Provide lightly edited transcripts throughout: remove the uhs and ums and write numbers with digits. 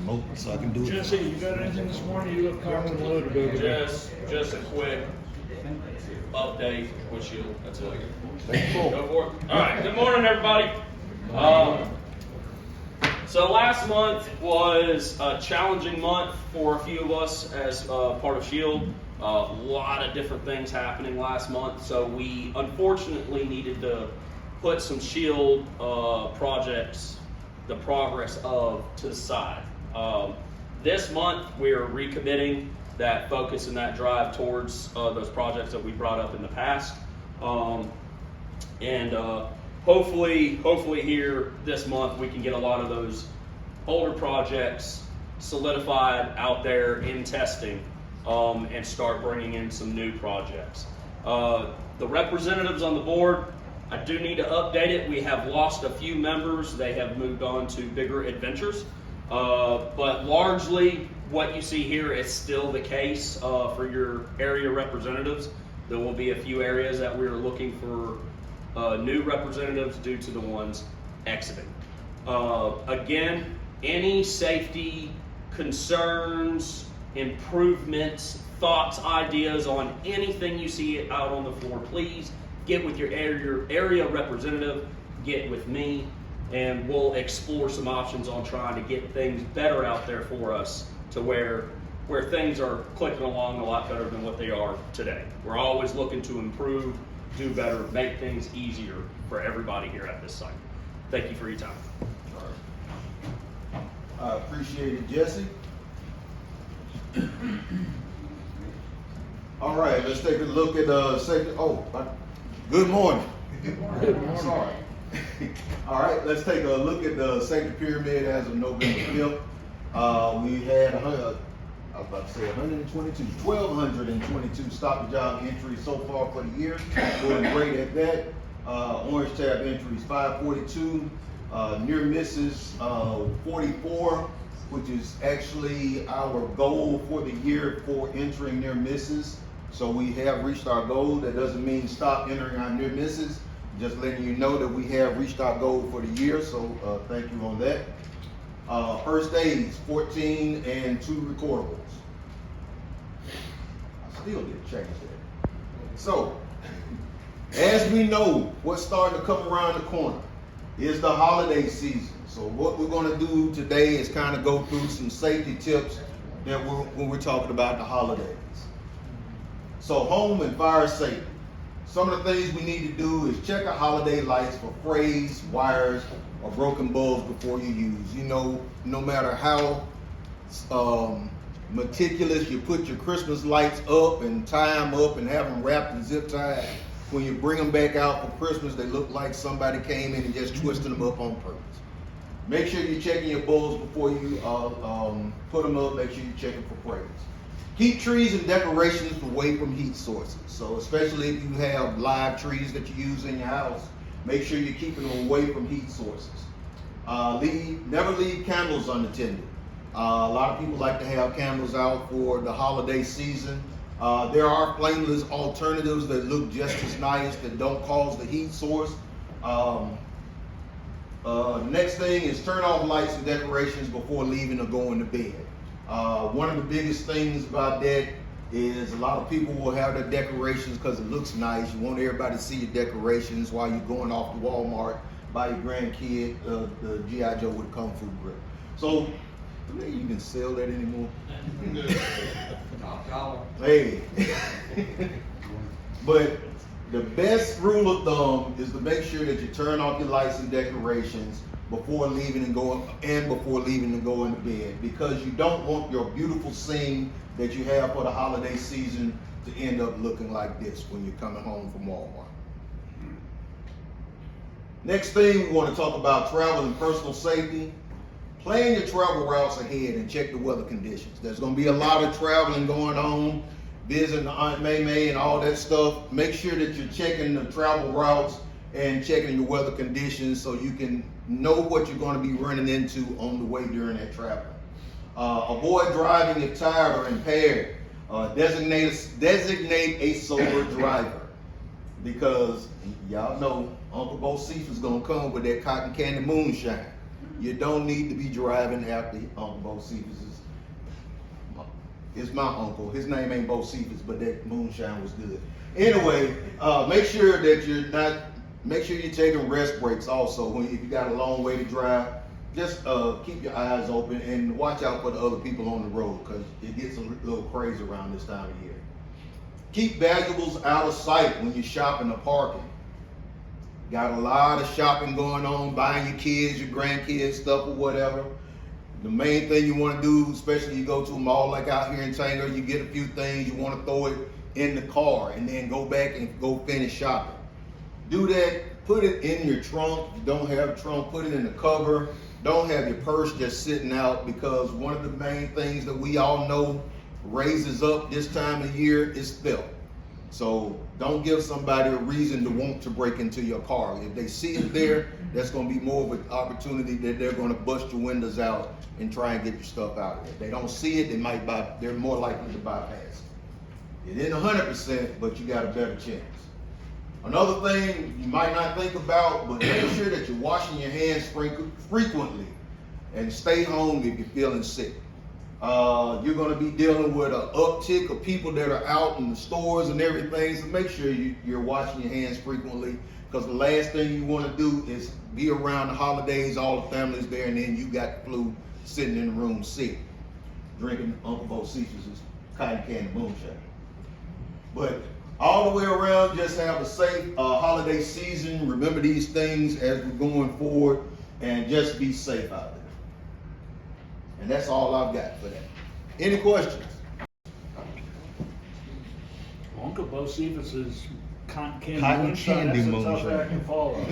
remote so I can do it. Jesse, you got anything this morning? You look calm and loaded over there. Just a quick update with Shield. That's it. Thank you. Go for it. All right. Good morning, everybody. So last month was a challenging month for a few of us as part of Shield. A lot of different things happening last month, so we unfortunately needed to put some Shield projects, the progress of, to the side. This month we're recommitting that focus and that drive towards those projects that we brought up in the past, and hopefully here this month we can get a lot of those older projects solidified out there in testing, and start bringing in some new projects. The representatives on the board, I do need to update it. We have lost a few members. They have moved on to bigger adventures. But largely what you see here is still the case for your area representatives. There will be a few areas that we're looking for new representatives due to the ones exiting. Again, any safety concerns, improvements, thoughts, ideas on anything you see out on the floor, please get with your area representative, get with me, and we'll explore some options on trying to get things better out there for us to where things are clicking along a lot better than what they are today. We're always looking to improve, do better, make things easier for everybody here at this site. Thank you for your time. I appreciate it, Jesse. All right, let's take a look at safety. Good morning. Good morning. Sorry. All right, let's take a look at the safety pyramid as of November 5th. We had 1,222 stop the job entries so far for the year. Doing great at that. Orange tab entries 542. Near misses 44, which is actually our goal for the year for entering near misses. So we have reached our goal. That doesn't mean stop entering our near misses. Just letting you know that we have reached our goal for the year. So thank you on that. First aids 14 and 2 recordables. I still didn't change that. So as we know, what's starting to come around the corner is the holiday season. So what we're going to do today is kind of go through some safety tips that when we're talking about the holidays. So home and fire safety. Some of the things we need to do is check our holiday lights for frays, wires, or broken bulbs before you use. You know, no matter how meticulous you put your Christmas lights up and tie them up and have them wrapped and zip tied, when you bring them back out for Christmas, they look like somebody came in and just twisted them up on purpose. Make sure you're checking your bulbs before you put them up. Make sure you're checking for frays. Keep trees and decorations away from heat sources. So especially if you have live trees that you use in your house, make sure you're keeping them away from heat sources. Never leave candles unattended. A lot of people like to have candles out for the holiday season. There are flameless alternatives that look just as nice, that don't cause the heat source. Next thing is turn off lights and decorations before leaving or going to bed. One of the biggest things about that is a lot of people will have their decorations because it looks nice. You want everybody to see your decorations while you're going off to Walmart, buy your grandkid the G.I. Joe with a Kung Fu grip. So, do they even sell that anymore? Hey. But the best rule of thumb is to make sure that you turn off your lights and decorations before leaving and going to bed, because you don't want your beautiful scene that you have for the holiday season to end up looking like this when you're coming home from Walmart. Next thing, we want to talk about travel and personal safety. Plan your travel routes ahead and check the weather conditions. There's going to be a lot of traveling going on, visiting Aunt May and all that stuff. Make sure that you're checking the travel routes and checking your weather conditions so you can know what you're going to be running into on the way during that travel. Avoid driving if tired or impaired. Designate a sober driver, because y'all know Uncle Bo Cephas is going to come with that cotton candy moonshine. You don't need to be driving after Uncle Bo Cephas is my uncle. His name ain't Bo Cephas, but that moonshine was good. Anyway, make sure you're taking rest breaks also. If you got a long way to drive, just keep your eyes open and watch out for the other people on the road, because it gets a little crazy around this time of year. Keep valuables out of sight when you're shopping or parking. Got a lot of shopping going on, buying your kids, your grandkids stuff or whatever. The main thing you want to do, especially you go to a mall like out here in Tanger, you get a few things, you want to throw it in the car and then go back and go finish shopping. Do that, put it in your trunk. If you don't have a trunk, put it in the cover. Don't have your purse just sitting out, because one of the main things that we all know raises up this time of year is theft. So don't give somebody a reason to want to break into your car. If they see it there, that's going to be more of an opportunity that they're going to bust your windows out and try and get your stuff out of there. If they don't see it, they're more likely to bypass it. It isn't 100%, but you got a better chance. Another thing you might not think about, but make sure that you're washing your hands frequently, and stay home if you're feeling sick. You're going to be dealing with an uptick of people that are out in the stores and everything, so make sure you're washing your hands frequently, because the last thing you want to do is be around the holidays, all the families there, and then you got the flu sitting in the room sick, drinking Uncle Bo Cephas' cotton candy moonshine. But all the way around, just have a safe holiday season. Remember these things as we're going forward, and just be safe out there. And that's all I've got for that. Any questions? Uncle Bo Cephas' cotton candy Cotton moonshine, candy that's a tough moonshine. act to follow.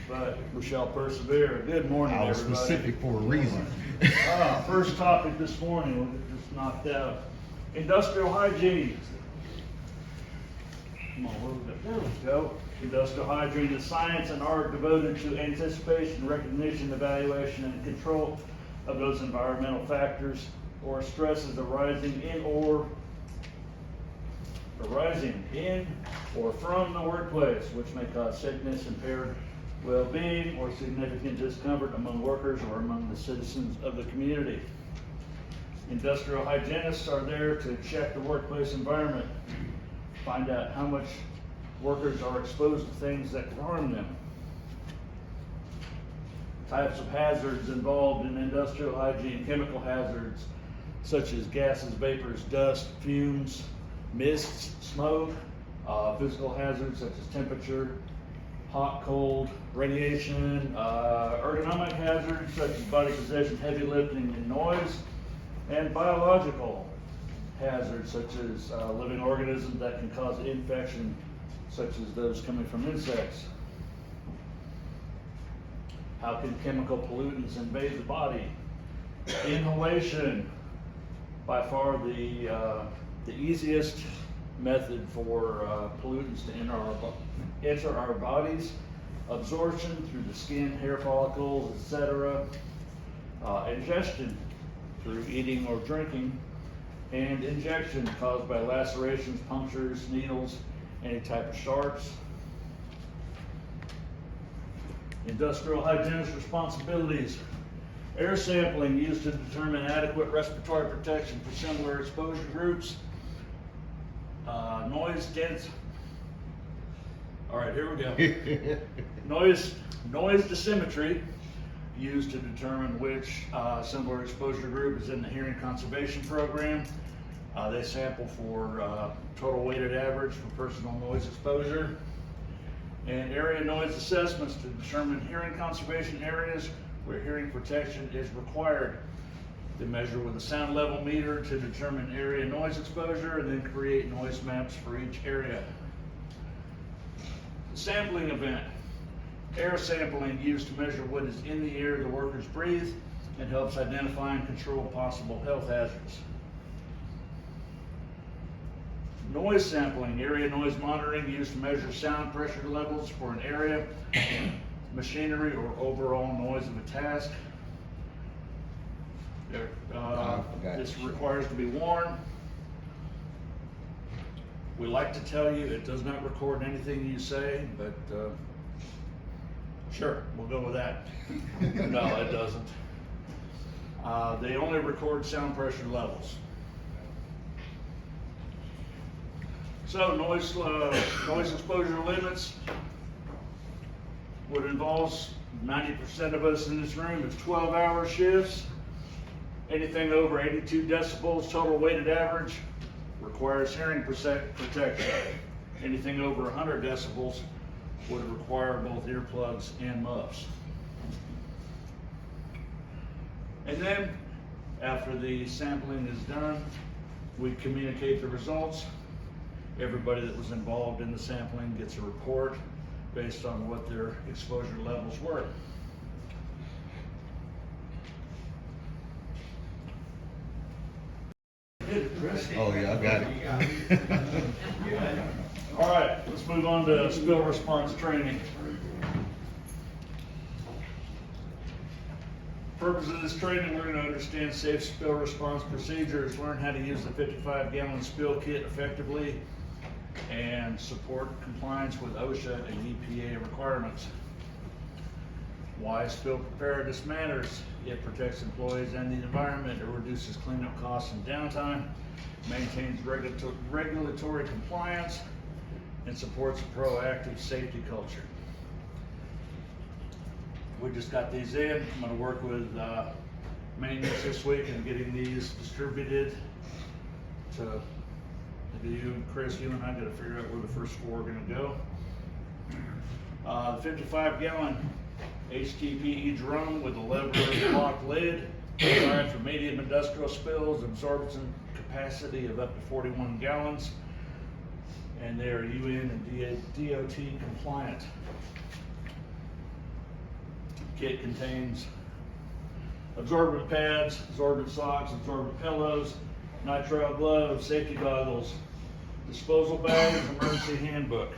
But we shall persevere. Good morning, I was everybody. specific for a reason. First topic this morning, we'll get this knocked out. Industrial hygiene. Come on, where we go? There we go. Industrial hygiene is science and art devoted to anticipation, recognition, evaluation, and control of those environmental factors or stresses arising in or from the workplace, which may cause sickness, impaired well-being, or significant discomfort among workers or among the citizens of the community. Industrial hygienists are there to check the workplace environment, find out how much workers are exposed to things that can harm them. Types of hazards involved in industrial hygiene: chemical hazards such as gases, vapors, dust, fumes, mists, smoke, physical hazards such as temperature, hot, cold, radiation, ergonomic hazards such as body position, heavy lifting, and noise, and biological hazards such as living organisms that can cause infection, such as those coming from insects. How can chemical pollutants invade the body? Inhalation, by far the easiest method for pollutants to enter our bodies. Absorption through the skin, hair follicles, etc. Ingestion through eating or drinking, and injection caused by lacerations, punctures, needles, any type of sharps. Industrial hygienist responsibilities: air sampling used to determine adequate respiratory protection for similar exposure groups. Noise dense. All right, here we go. Noise dosimetry used to determine which similar exposure group is in the hearing conservation program. They sample for total weighted average for personal noise exposure. And area noise assessments to determine hearing conservation areas where hearing protection is required. They measure with a sound level meter to determine area noise exposure and then create noise maps for each area. The sampling event: air sampling used to measure what is in the air the workers breathe and helps identify and control possible health hazards. Noise sampling: area noise monitoring used to measure sound pressure levels for an area, machinery, or overall noise of a task. This requires to be worn. We like to tell you it does not record anything you say, but Sure, we'll go with that. No, it doesn't. They only record sound pressure levels. So noise exposure limits. What involves 90% of us in this room is 12-hour shifts. Anything over 82 decibels total weighted average requires hearing protection. Anything over 100 decibels would require both earplugs and muffs. And then, after the sampling is done, we communicate the results. Everybody that was involved in the sampling gets a report based on what their exposure levels were. Oh yeah, I got it. All right, let's move on to spill response training. Purpose of this training, we're going to understand safe spill response procedures, learn how to use the 55-gallon spill kit effectively, and support compliance with OSHA and EPA requirements. Why spill preparedness matters. It protects employees and the environment. It reduces cleanup costs and downtime, maintains regulatory compliance, and supports a proactive safety culture. We just got these in. I'm going to work with maintenance this week and getting these distributed to you, Chris. You and I got to figure out where the first 4 are going to go. The 55-gallon HDPE drum with a lever lock lid, designed for medium industrial spills, absorption capacity of up to 41 gallons, and they are UN and DOT compliant. Kit contains absorbent pads, absorbent socks, absorbent pillows, nitrile gloves, safety goggles, disposal bags, emergency handbook.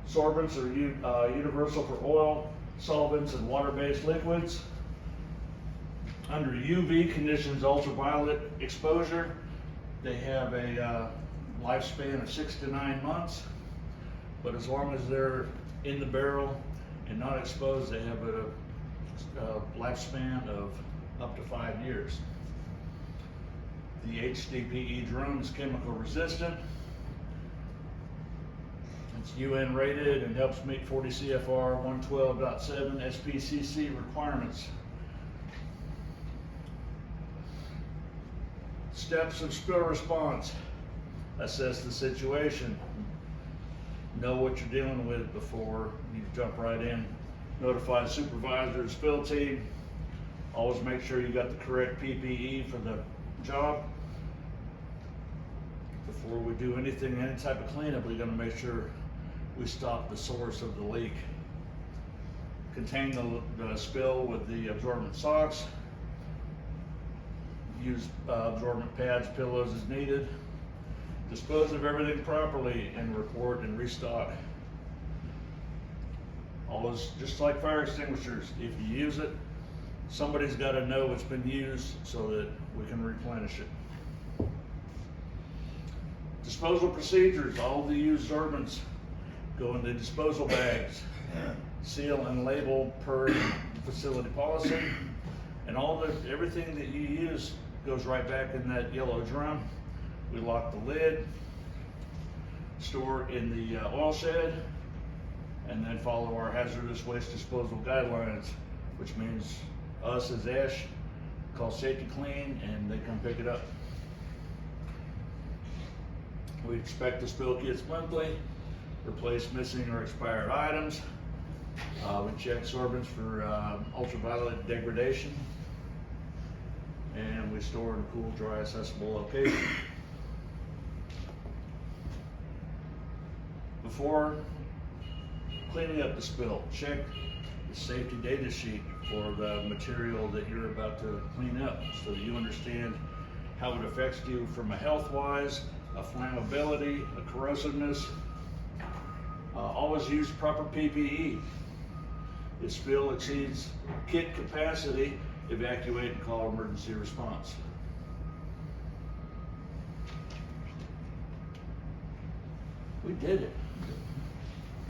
Sorbents are universal for oil, solvents, and water-based liquids. Under UV conditions, ultraviolet exposure, they have a lifespan of 6 to 9 months, but as long as they're in the barrel and not exposed, they have a lifespan of up to 5 years. The HDPE drum is chemical resistant. It's UN rated and helps meet 40 CFR 112.7 SPCC requirements. Steps of spill response. Assess the situation. Know what you're dealing with before you jump right in. Notify supervisor, spill team. Always make sure you got the correct PPE for the job. Before we do anything, any type of cleanup, we're going to make sure we stop the source of the leak. Contain the spill with the absorbent socks. Use absorbent pads, pillows as needed. Dispose of everything properly and report and restock. Always, just like fire extinguishers, if you use it, somebody's got to know it's been used so that we can replenish it. Disposal procedures. All the used absorbents go into disposal bags, seal and label per facility policy, and everything that you use goes right back in that yellow drum. We lock the lid, store it in the oil shed, and then follow our hazardous waste disposal guidelines, which means us as Ash call Safety Clean and they come pick it up. We inspect the spill kits monthly, replace missing or expired items. We check sorbents for ultraviolet degradation, and we store in a cool, dry, accessible location. Before cleaning up the spill, check the safety data sheet for the material that you're about to clean up so that you understand how it affects you from a health-wise, a flammability, a corrosiveness. Always use proper PPE. If spill exceeds kit capacity, evacuate and call emergency response. We did it.